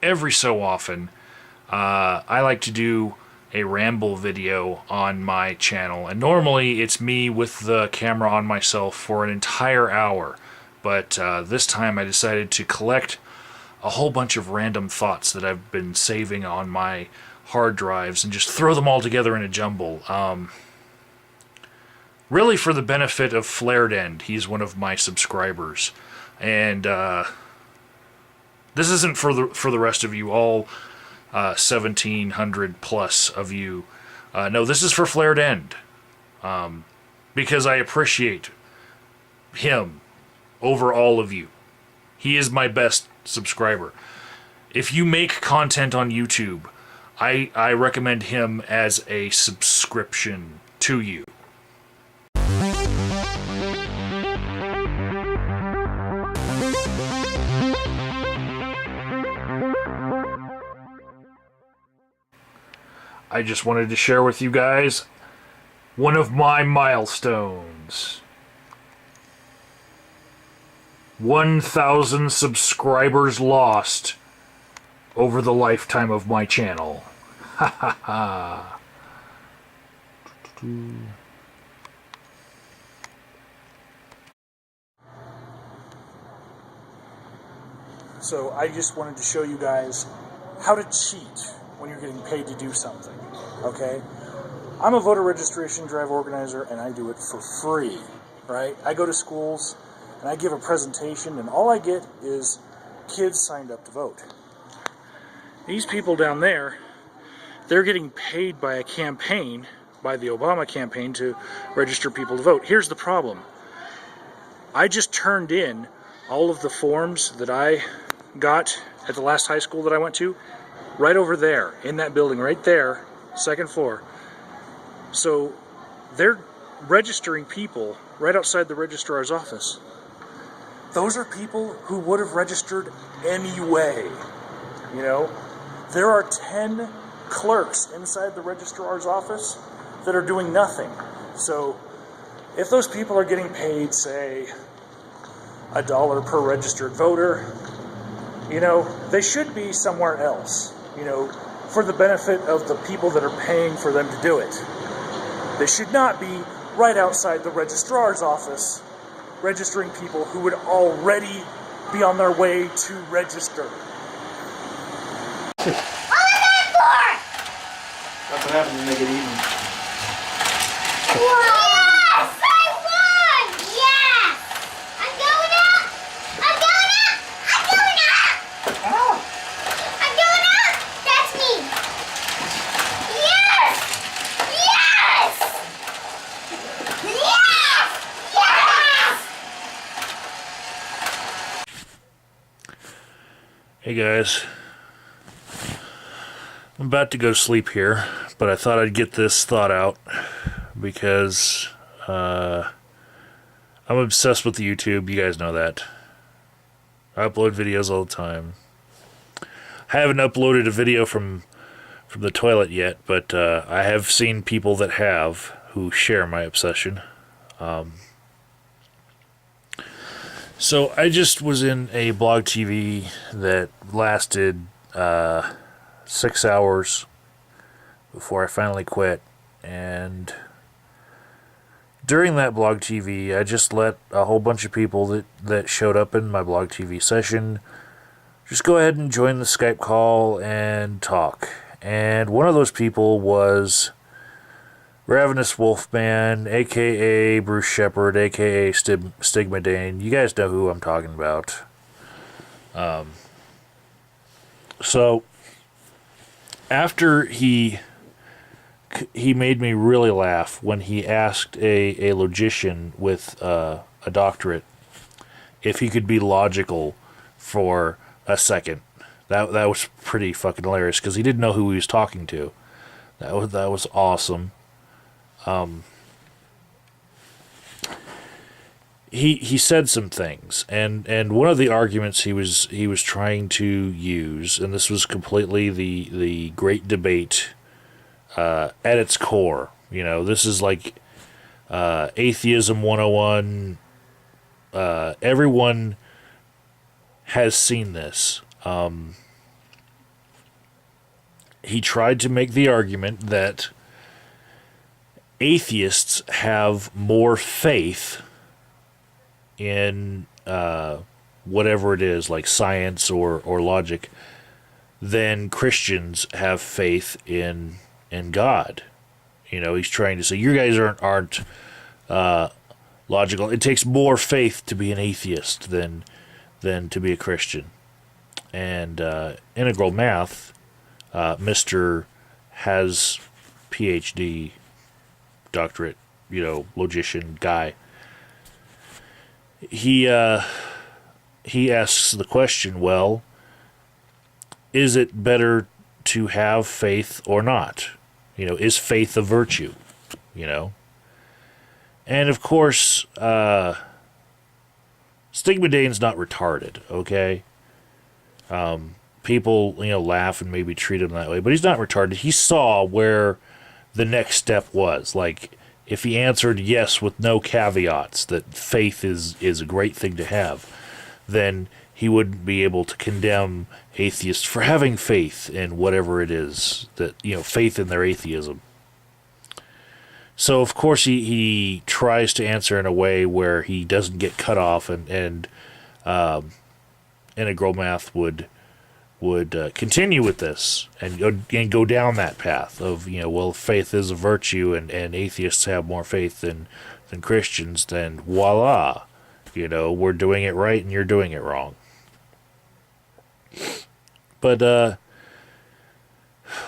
every so often, I like to do a ramble video on my channel, and normally it's me with the camera on myself for an entire hour, but this time I decided to collect a whole bunch of random thoughts that I've been saving on my hard drives and just throw them all together in a jumble. Really for the benefit of Flared End. He's one of my subscribers, and this isn't for the rest of you, all 1,700 plus of you. No, this is for Flared End, because I appreciate him over all of you. He is my best subscriber. If you make content on YouTube, I recommend him as a subscription to you. I just wanted to share with you guys one of my milestones. 1,000 subscribers lost over the lifetime of my channel. Ha ha ha. So I just wanted to show you guys how to cheat when you're getting paid to do something, okay? I'm a voter registration drive organizer, and I do it for free, right? I go to schools and I give a presentation, and all I get is kids signed up to vote. These people down there, they're getting paid by a campaign, by the Obama campaign, to register people to vote. Here's the problem. I just turned in all of the forms that I got at the last high school that I went to, right over there, in that building, right there, second floor. So they're registering people right outside the registrar's office. Those are people who would have registered anyway, you know? There are 10 clerks inside the registrar's office that are doing nothing. So if those people are getting paid, say, $1 per registered voter, you know, they should be somewhere else, you know, for the benefit of the people that are paying for them to do it. They should not be right outside the registrar's office registering people who would already be on their way to register. That's what happens when they get eaten. Yes! I won! Yes! I'm going up! I'm going up! I'm going up! Ow! I'm going up! That's me! Yes! Yes! Yes! Yes! Hey guys. I'm about to go to sleep here, but I thought I'd get this thought out because I'm obsessed with YouTube. You guys know that. I upload videos all the time. I haven't uploaded a video from the toilet yet, but I have seen people that have who share my obsession. So I just was in a blog TV that lasted 6 hours before I finally quit, and during that blog TV I just let a whole bunch of people that showed up in my blog TV session just go ahead and join the Skype call and talk. And one of those people was Ravenous Wolfman, aka Bruce Shepard, aka Stigma Dane. You guys know who I'm talking about. So after he made me really laugh when he asked a logician with a doctorate if he could be logical for a second. That was pretty fucking hilarious because he didn't know who he was talking to. That was awesome. He said some things, and one of the arguments he was trying to use, and this was completely the great debate at its core. You know, this is like atheism 101. Everyone has seen this. he tried to make the argument that atheists have more faith in whatever it is, like science or logic, than Christians have faith in God. You know, he's trying to say you guys aren't logical. It takes more faith to be an atheist than to be a Christian. And integral math, Mr. has PhD, doctorate, logician guy. He asks the question, well, is it better to have faith or not? Is faith a virtue? And of course, Stigmadane's not retarded, okay? People, laugh and maybe treat him that way, but he's not retarded. He saw where the next step was. Like, if he answered yes with no caveats that faith is a great thing to have, then he wouldn't be able to condemn atheists for having faith in whatever it is that, faith in their atheism. So, of course, he tries to answer in a way where he doesn't get cut off, and integral math would continue with this and go down that path of, well, faith is a virtue and atheists have more faith than Christians, then voila, we're doing it right and you're doing it wrong. But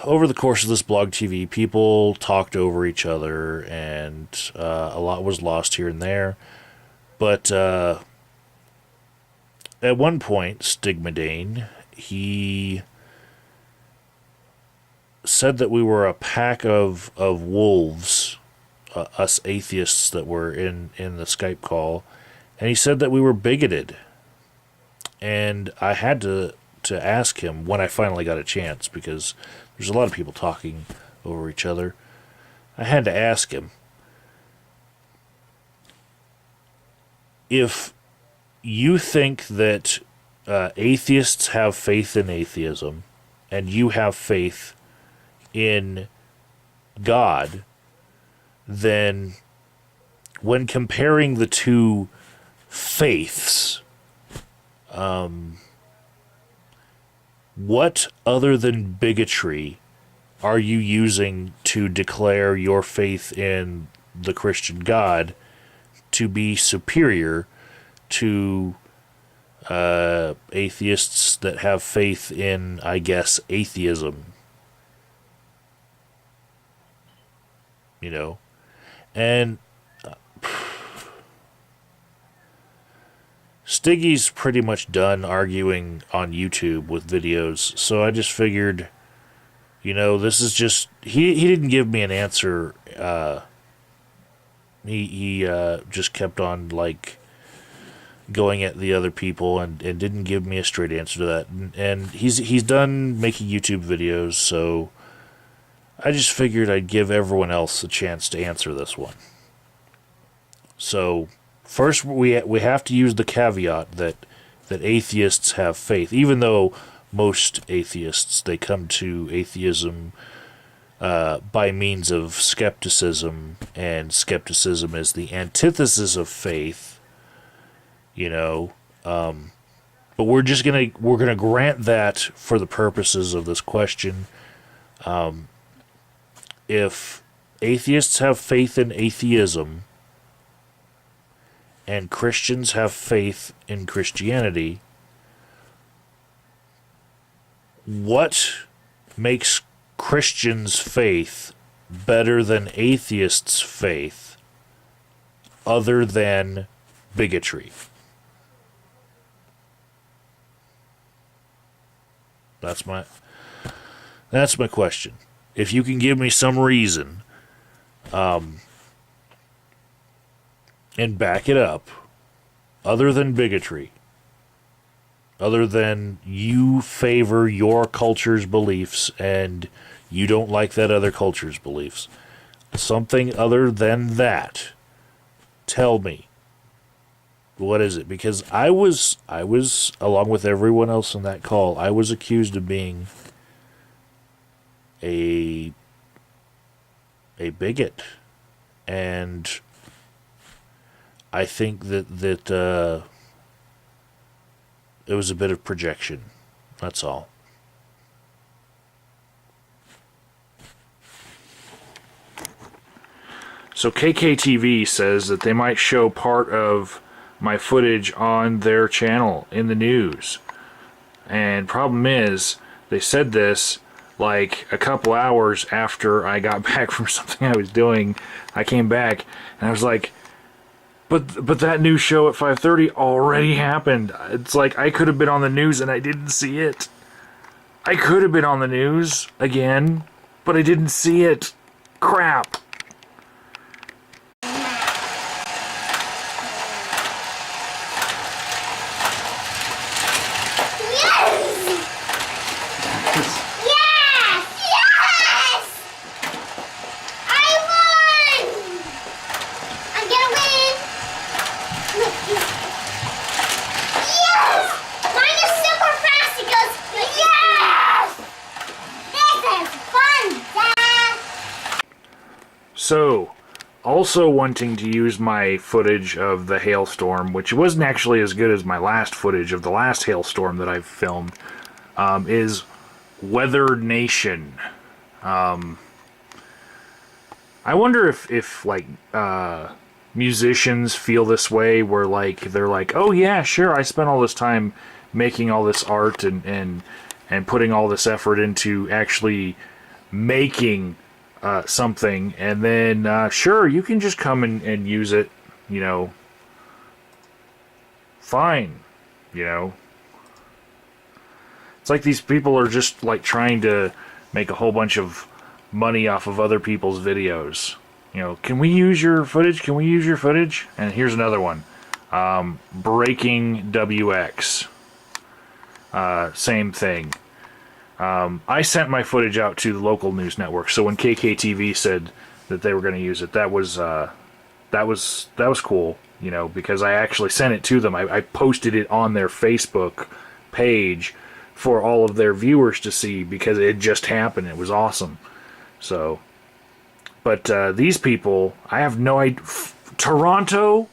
over the course of this blog TV, people talked over each other, and a lot was lost here and there. But at one point, Stigmadane, he said that we were a pack of wolves, us atheists that were in the Skype call, and he said that we were bigoted. And I had to ask him when I finally got a chance, because there's a lot of people talking over each other. I had to ask him, if you think that atheists have faith in atheism and you have faith in God, then when comparing the two faiths, what other than bigotry are you using to declare your faith in the Christian God to be superior to atheists that have faith in, I guess, atheism? And Stiggy's pretty much done arguing on YouTube with videos, so I just figured, this is just... He didn't give me an answer. He just kept on, going at the other people and didn't give me a straight answer to that. And he's done making YouTube videos, so I just figured I'd give everyone else a chance to answer this one. So, first we have to use the caveat that atheists have faith, even though most atheists, they come to atheism by means of skepticism, and skepticism is the antithesis of faith, but we're gonna grant that for the purposes of this question. If atheists have faith in atheism and Christians have faith in Christianity, what makes Christians' faith better than atheists' faith other than bigotry? That's my question. If you can give me some reason, and back it up, other than bigotry, other than you favor your culture's beliefs and you don't like that other culture's beliefs, something other than that, tell me. What is it? Because I was, along with everyone else in that call, I was accused of being a bigot, and I think that it was a bit of projection. That's all. So KKTV says that they might show part of my footage on their channel in the news. And problem is, they said this like a couple hours after I got back from something I was doing. I came back and I was like, but that new show at 5:30 already happened. It's like I could have been on the news and I didn't see it. I could have been on the news again, but I didn't see it. Crap. So, also wanting to use my footage of the hailstorm, which wasn't actually as good as my last footage of the last hailstorm that I've filmed, is Weather Nation. I wonder if like, musicians feel this way, where like, they're like, oh yeah, sure, I spent all this time making all this art and putting all this effort into actually making something, and then sure, you can just come and use it, you know, fine, you know. It's like these people are just like trying to make a whole bunch of money off of other people's videos. You know, can we use your footage? Can we use your footage? And here's another one. Breaking WX. Same thing. I sent my footage out to the local news network, so when KKTV said that they were going to use it, that was cool, you know, because I actually sent it to them. I posted it on their Facebook page for all of their viewers to see, because it just happened. It was awesome. So, but these people, I have no idea. Toronto?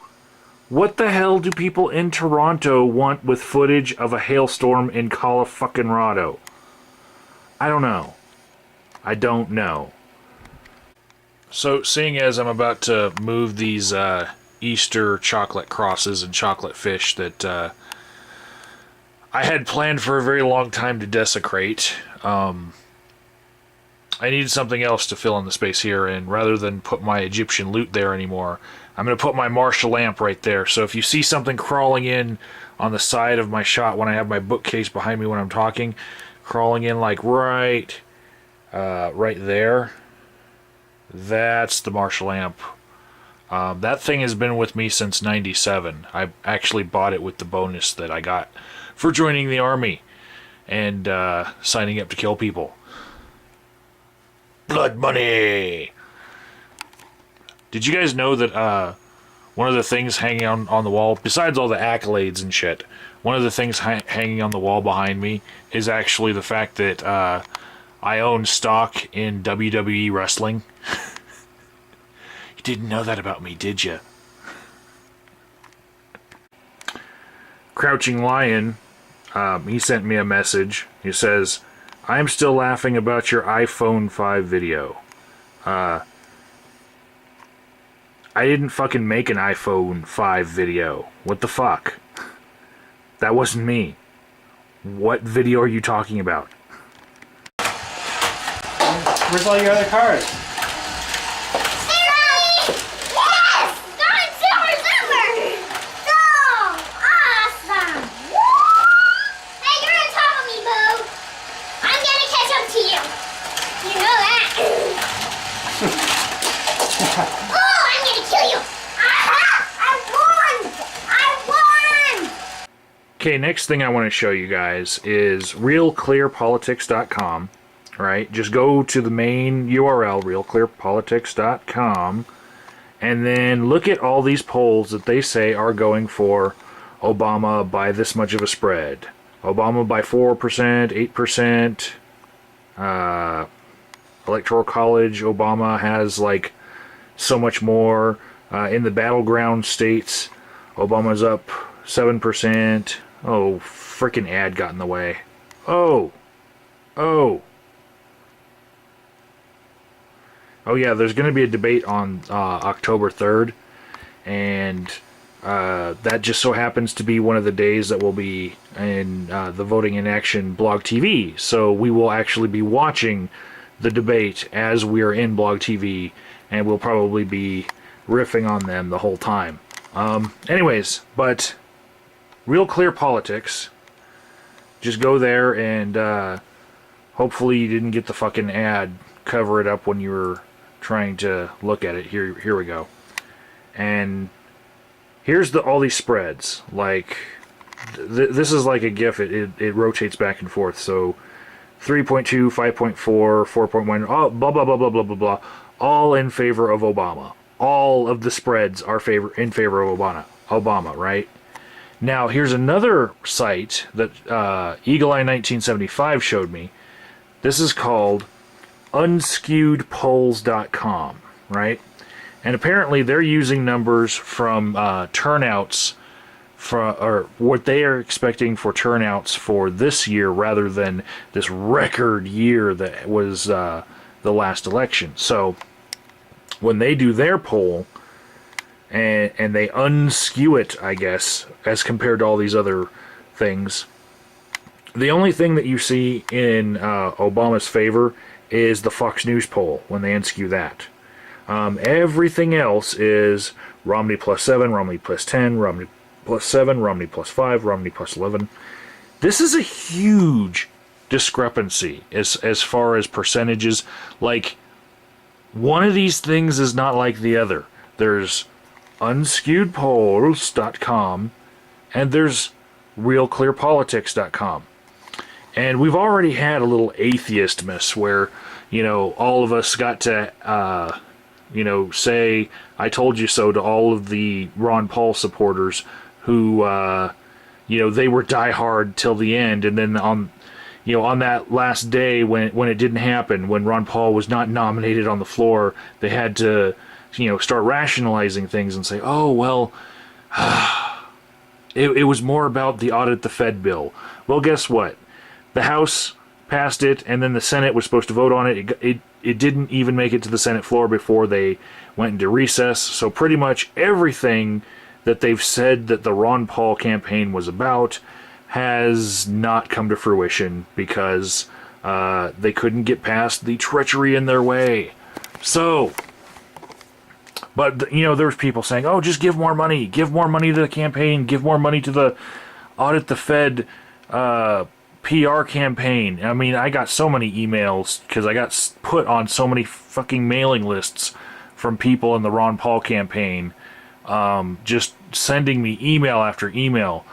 What the hell do people in Toronto want with footage of a hailstorm in Colorado? I don't know. I don't know. So, seeing as I'm about to move these Easter chocolate crosses and chocolate fish that I had planned for a very long time to desecrate, I needed something else to fill in the space here, and rather than put my Egyptian loot there anymore, I'm going to put my Marshall lamp right there. So if you see something crawling in on the side of my shot when I have my bookcase behind me when I'm talking, crawling in like right there, that's the Marshall lamp. That thing has been with me since '97. I actually bought it with the bonus that I got for joining the army and signing up to kill people. Blood money! Did you guys know that one of the things hanging on the wall, besides all the accolades and shit, one of the things hanging on the wall behind me is actually the fact that I own stock in WWE wrestling. You didn't know that about me, did you? Crouching Lion, he sent me a message. He says, I'm still laughing about your iPhone 5 video. I didn't fucking make an iPhone 5 video. What the fuck? That wasn't me. What video are you talking about? Where's all your other cars? Okay, next thing I want to show you guys is realclearpolitics.com, right? Just go to the main URL, realclearpolitics.com, and then look at all these polls that they say are going for Obama by this much of a spread. Obama by 4%, 8%, Electoral College, Obama has like so much more. In the battleground states, Obama's up 7%. Oh, frickin' ad got in the way. Oh. Oh yeah, there's going to be a debate on October 3rd, and that just so happens to be one of the days that will be in the Voting in Action Blog TV. So we will actually be watching the debate as we are in Blog TV, and we'll probably be riffing on them the whole time. Anyways, but Real Clear Politics, just go there and hopefully you didn't get the fucking ad. Cover it up when you were trying to look at it. Here we go. And here's all these spreads. Like, this is like a GIF. It rotates back and forth. So 3.2, 5.4, 4.1, oh, blah, blah, blah, blah, blah, blah, blah. All in favor of Obama. All of the spreads are in favor of Obama, right? Now, here's another site that Eagle Eye 1975 showed me. This is called unskewedpolls.com, right? And apparently they're using numbers from turnouts or what they are expecting for turnouts for this year rather than this record year that was the last election. So when they do their poll and they unskew it, I guess, as compared to all these other things, the only thing that you see in Obama's favor is the Fox News poll when they unskew that. Everything else is Romney plus 7, Romney plus 10, Romney plus 7, Romney plus 5, Romney plus 11. This is a huge discrepancy as far as percentages. Like, one of these things is not like the other. There's unskewedpolls.com and there's realclearpolitics.com. And we've already had a little atheist miss where, all of us got to, say, I told you so to all of the Ron Paul supporters who, they were diehard till the end. And then on that last day when it didn't happen, when Ron Paul was not nominated on the floor, they had to, start rationalizing things and say, oh, well, it was more about the audit the Fed bill. Well, guess what? The House passed it, and then the Senate was supposed to vote on it. It didn't even make it to the Senate floor before they went into recess. So pretty much everything that they've said that the Ron Paul campaign was about has not come to fruition because they couldn't get past the treachery in their way. So, but, there's people saying, oh, just give more money to the campaign, give more money to the audit the Fed PR campaign. I mean, I got so many emails because I got put on so many fucking mailing lists from people in the Ron Paul campaign, just sending me email after email,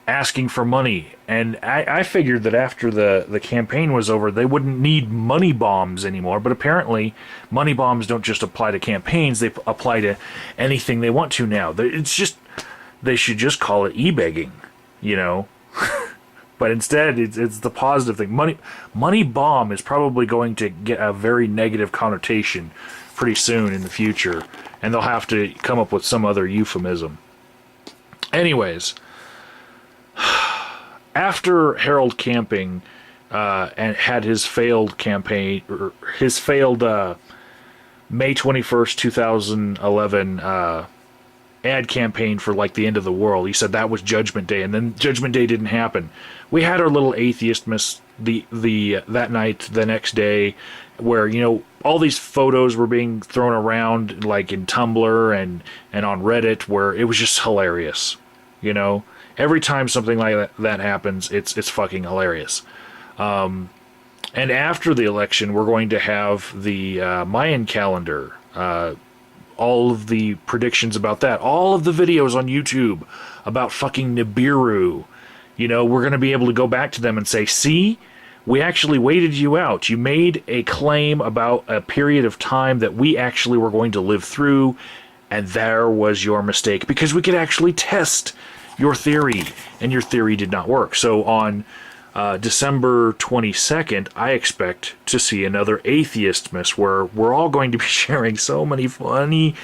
asking for money. And I figured that after the campaign was over, they wouldn't need money bombs anymore. But apparently, money bombs don't just apply to campaigns; they apply to anything they want to now. It's just, they should just call it e-begging, But instead, it's the positive thing. Money bomb is probably going to get a very negative connotation pretty soon in the future, and they'll have to come up with some other euphemism. Anyways, after Harold Camping and had his failed campaign, or his failed May 21st, 2011 ad campaign for like the end of the world. He said that was Judgment Day, and then Judgment Day didn't happen. We had our little atheist miss that night, the next day, where all these photos were being thrown around like in Tumblr and on Reddit, where it was just hilarious. Every time something like that happens, it's fucking hilarious. And after the election, we're going to have the Mayan calendar. All of the predictions about that, all of the videos on YouTube about fucking Nibiru, we're going to be able to go back to them and say, see, we actually waited you out. You made a claim about a period of time that we actually were going to live through, and there was your mistake, because we could actually test your theory, and your theory did not work. So on December 22nd, I expect to see another Atheist Miss where we're all going to be sharing so many funny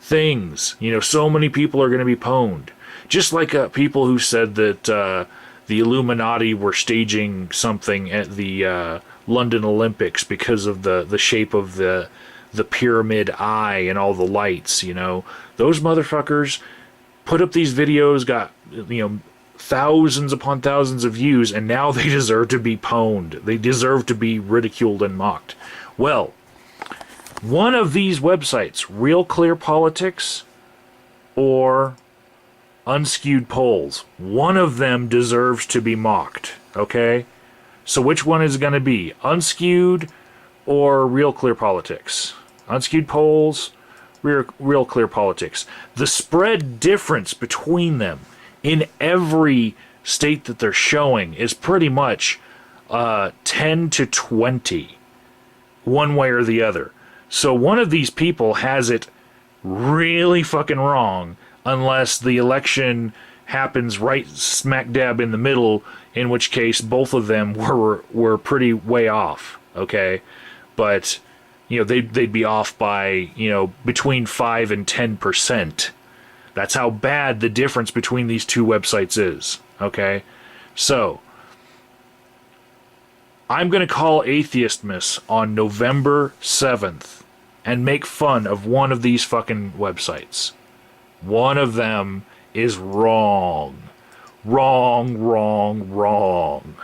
things. You know, so many people are going to be pwned. Just like people who said that the Illuminati were staging something at the London Olympics because of the shape of the pyramid eye and all the lights, you know. Those motherfuckers put up these videos, got, you know, thousands upon thousands of views, and now they deserve to be pwned. They deserve to be ridiculed and mocked. Well, one of these websites, Real Clear Politics or Unskewed Polls, one of them deserves to be mocked, okay? So which one is going to be? Unskewed or Real Clear Politics? Unskewed Polls, Real Clear Politics. The spread difference between them in every state that they're showing is pretty much 10 to 20, one way or the other. So one of these people has it really fucking wrong, unless the election happens right smack dab in the middle, in which case both of them were pretty way off, okay? But, you know, they'd be off by, you know, between 5 and 10%. That's how bad the difference between these two websites is, okay? So, I'm going to call Atheist Miss on November 7th and make fun of one of these fucking websites. One of them is wrong. Wrong, wrong, wrong.